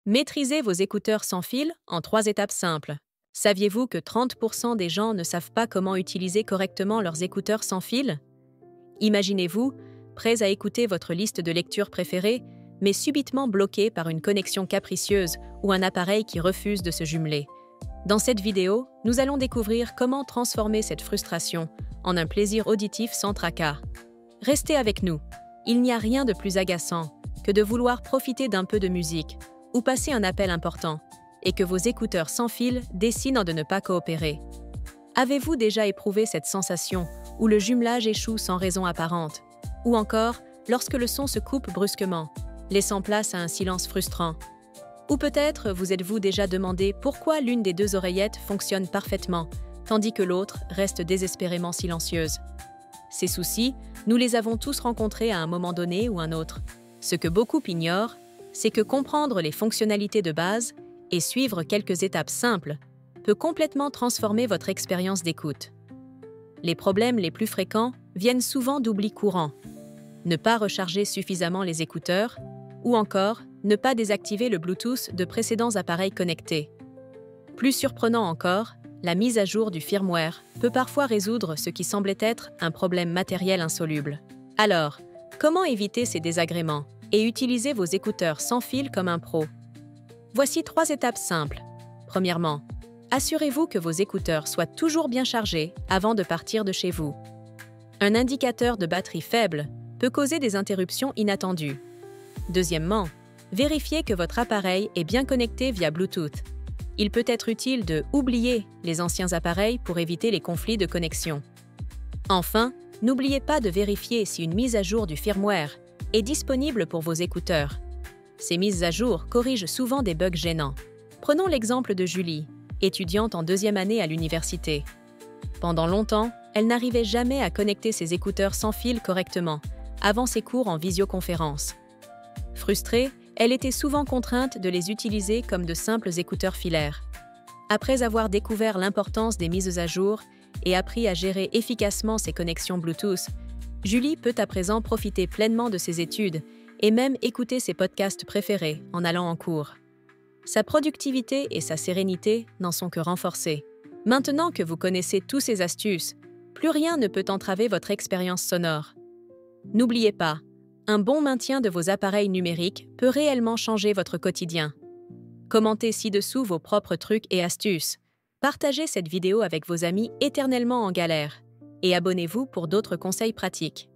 Maîtrisez vos écouteurs sans fil en 3 étapes simples. Saviez-vous que 30% des gens ne savent pas comment utiliser correctement leurs écouteurs sans fil? Imaginez-vous, prêts à écouter votre liste de lecture préférée, mais subitement bloqués par une connexion capricieuse ou un appareil qui refuse de se jumeler. Dans cette vidéo, nous allons découvrir comment transformer cette frustration en un plaisir auditif sans tracas. Restez avec nous. Il n'y a rien de plus agaçant que de vouloir profiter d'un peu de musique ou passer un appel important et que vos écouteurs sans fil décident de ne pas coopérer. Avez-vous déjà éprouvé cette sensation où le jumelage échoue sans raison apparente? Ou encore, lorsque le son se coupe brusquement, laissant place à un silence frustrant? Ou peut-être vous êtes-vous déjà demandé pourquoi l'une des deux oreillettes fonctionne parfaitement, tandis que l'autre reste désespérément silencieuse? Ces soucis, nous les avons tous rencontrés à un moment donné ou un autre. Ce que beaucoup ignorent, c'est que comprendre les fonctionnalités de base et suivre quelques étapes simples peut complètement transformer votre expérience d'écoute. Les problèmes les plus fréquents viennent souvent d'oublis courants. Ne pas recharger suffisamment les écouteurs ou encore ne pas désactiver le Bluetooth de précédents appareils connectés. Plus surprenant encore, la mise à jour du firmware peut parfois résoudre ce qui semblait être un problème matériel insoluble. Alors, comment éviter ces désagréments et utiliser vos écouteurs sans fil comme un pro? Voici 3 étapes simples. Premièrement, assurez-vous que vos écouteurs soient toujours bien chargés avant de partir de chez vous. Un indicateur de batterie faible peut causer des interruptions inattendues. Deuxièmement, vérifiez que votre appareil est bien connecté via Bluetooth. Il peut être utile de oublier les anciens appareils pour éviter les conflits de connexion. Enfin, n'oubliez pas de vérifier si une mise à jour du firmware est disponible pour vos écouteurs. Ces mises à jour corrigent souvent des bugs gênants. Prenons l'exemple de Julie, étudiante en 2e année à l'université. Pendant longtemps, elle n'arrivait jamais à connecter ses écouteurs sans fil correctement, avant ses cours en visioconférence. Frustrée, elle était souvent contrainte de les utiliser comme de simples écouteurs filaires. Après avoir découvert l'importance des mises à jour et appris à gérer efficacement ses connexions Bluetooth, Julie peut à présent profiter pleinement de ses études et même écouter ses podcasts préférés en allant en cours. Sa productivité et sa sérénité n'en sont que renforcées. Maintenant que vous connaissez tous ces astuces, plus rien ne peut entraver votre expérience sonore. N'oubliez pas, un bon maintien de vos appareils numériques peut réellement changer votre quotidien. Commentez ci-dessous vos propres trucs et astuces. Partagez cette vidéo avec vos amis éternellement en galère. Et abonnez-vous pour d'autres conseils pratiques.